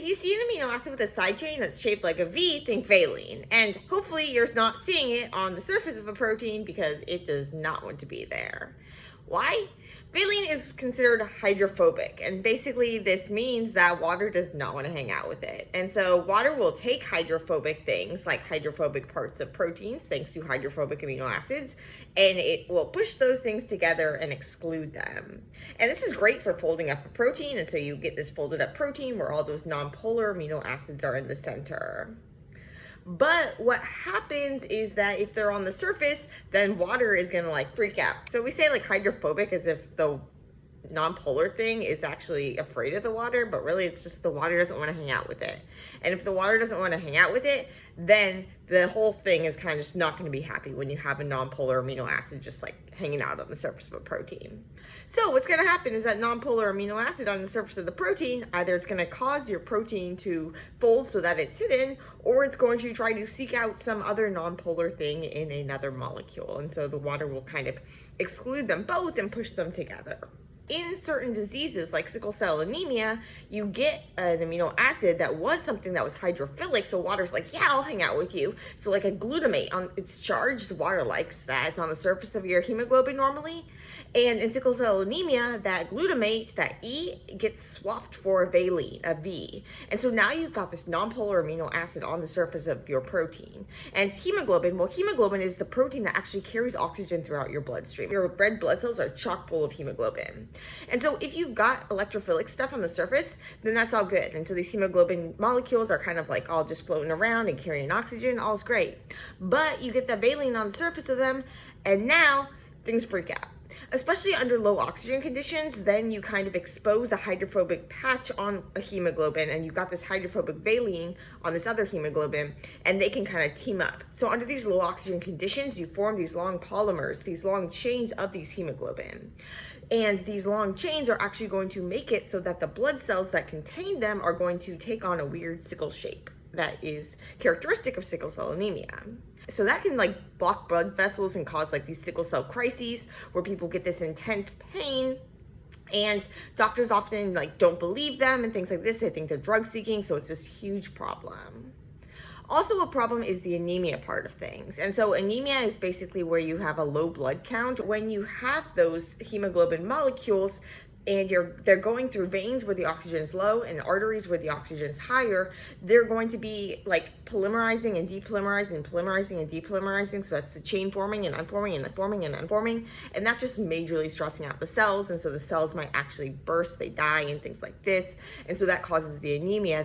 if you see an amino acid with a side chain that's shaped like a V, think valine. And hopefully you're not seeing it on the surface of a protein because it does not want to be there. Why? Valine is considered hydrophobic, and basically this means that water does not want to hang out with it. And so water will take hydrophobic things, like hydrophobic parts of proteins, thanks to hydrophobic amino acids, and it will push those things together and exclude them. And this is great for folding up a protein, and so you get this folded up protein where all those nonpolar amino acids are in the center. But what happens is that if they're on the surface, then water is gonna like freak out. So we say like hydrophobic as if the nonpolar thing is actually afraid of the water, but really it's just the water doesn't want to hang out with it. And if the water doesn't want to hang out with it, then the whole thing is kind of just not going to be happy when you have a nonpolar amino acid just like hanging out on the surface of a protein. So what's going to happen is that nonpolar amino acid on the surface of the protein, either it's going to cause your protein to fold so that it's hidden, or it's going to try to seek out some other nonpolar thing in another molecule. And so the water will kind of exclude them both and push them together. In certain diseases like sickle cell anemia, you get an amino acid that was something that was hydrophilic, so water's like, yeah, I'll hang out with you. So like a glutamate, its charged, water likes that. It's on the surface of your hemoglobin normally. And in sickle cell anemia, that glutamate, that E, gets swapped for a valine, a V. And so now you've got this nonpolar amino acid on the surface of your protein. And hemoglobin, well, hemoglobin is the protein that actually carries oxygen throughout your bloodstream. Your red blood cells are chock full of hemoglobin. And so if you've got electrophilic stuff on the surface, then that's all good. And so these hemoglobin molecules are kind of like all just floating around and carrying oxygen, all's great. But you get the valine on the surface of them, and now things freak out. Especially under low oxygen conditions, then you kind of expose a hydrophobic patch on a hemoglobin, and you've got this hydrophobic valine on this other hemoglobin, and they can kind of team up. So under these low oxygen conditions, you form these long polymers, these long chains of these hemoglobin. And these long chains are actually going to make it so that the blood cells that contain them are going to take on a weird sickle shape that is characteristic of sickle cell anemia. So that can like block blood vessels and cause like these sickle cell crises where people get this intense pain, and doctors often like don't believe them and things like this. They think they're drug seeking, so it's this huge problem. Also a problem is the anemia part of things. And so anemia is basically where you have a low blood count. When you have those hemoglobin molecules and they're going through veins where the oxygen is low and arteries where the oxygen is higher, they're going to be like polymerizing and depolymerizing and polymerizing and depolymerizing. So that's the chain forming and unforming and unforming and unforming. And that's just majorly stressing out the cells. And so the cells might actually burst, they die and things like this. And so that causes the anemia